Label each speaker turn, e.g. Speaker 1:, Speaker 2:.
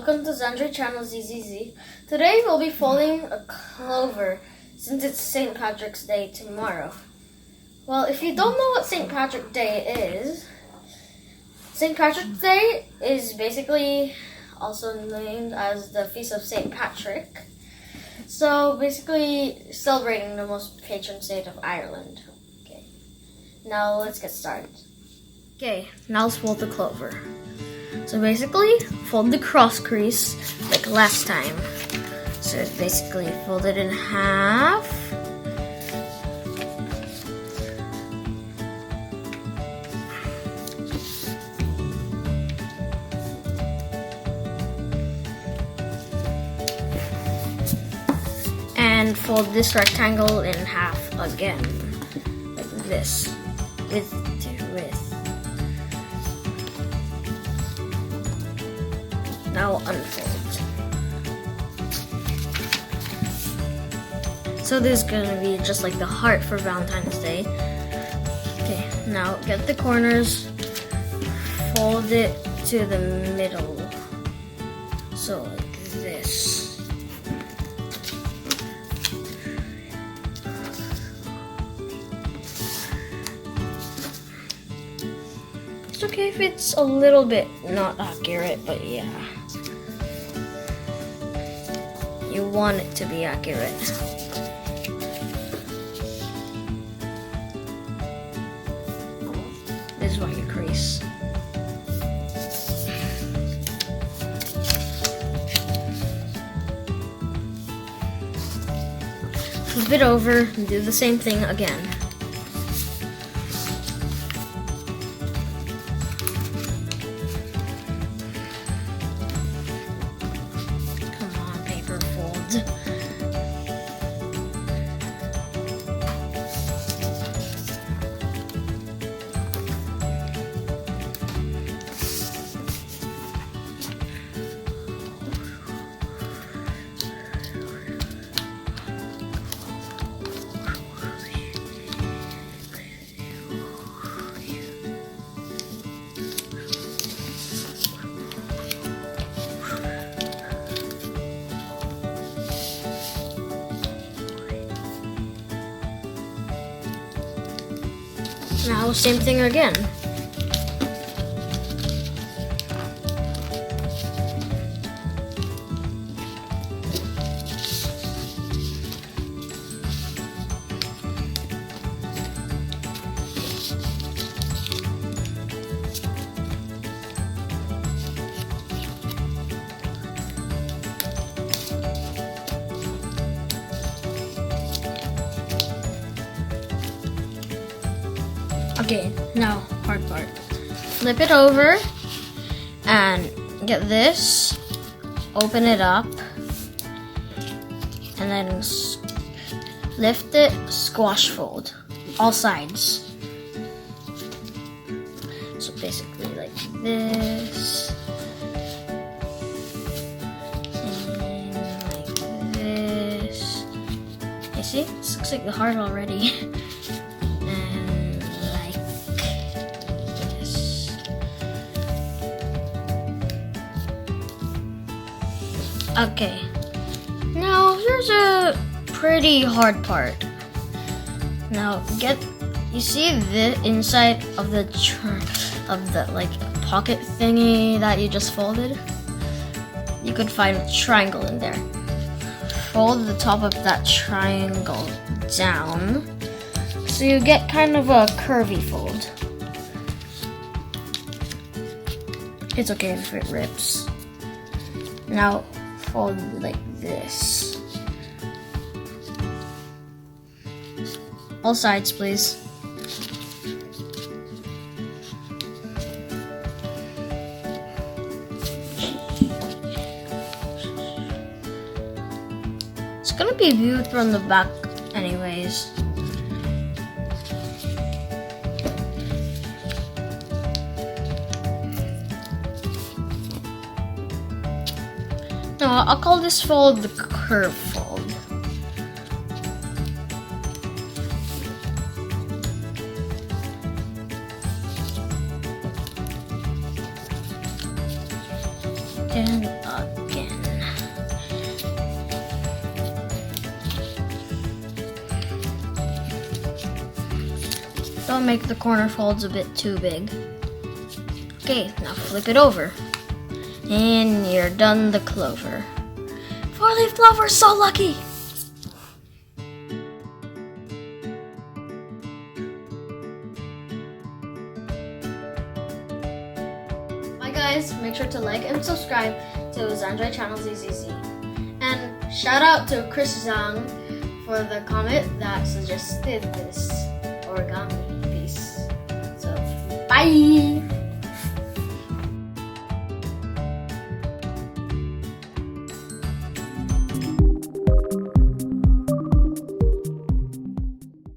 Speaker 1: welcome to Zandrei channel ZZZ. Today we'll be folding a Clover since it's St. Patrick's Day tomorrow. Well, if you don't know what St. Patrick's Day is, St. Patrick's Day is basically also named as the Feast of St. Patrick. So basically celebrating the most patron saint of Ireland. Okay, now let's get started. Okay, now let's fold the Clover. So basically, fold the cross crease like last time. So it's basically fold it in half. And fold this rectangle in half again, like this, width to width. Now unfold. So this is gonna be just like the heart for Valentine's Day. Okay, now get the corners, fold it to the middle. So like this. It's okay if it's a little bit not accurate, but yeah. You want it to be accurate. This is why you crease. Flip it over and do the same thing again. Now same thing again. Okay, now hard part. Flip it over and get this, open it up, and then lift it, squash fold, all sides. So basically like this, and like this. You see, this looks like the heart already. Okay, now here's a pretty hard part. Now you see the inside of the like pocket thingy that you just folded? You could find a triangle in there. Fold the top of that triangle down so you get kind of a curvy fold. It's okay if it rips. Now fold like this. All sides, please. It's gonna be viewed from the back anyways. No, I'll call this fold the curve fold. And Don't make the corner folds a bit too big. Okay, now flip it over. And you're done the clover. 4-leaf clover, so lucky! Bye guys, make sure to like and subscribe to Zandrei channel ZZZ. And shout out to Chris Zhang for the comment that suggested this origami piece. So, bye!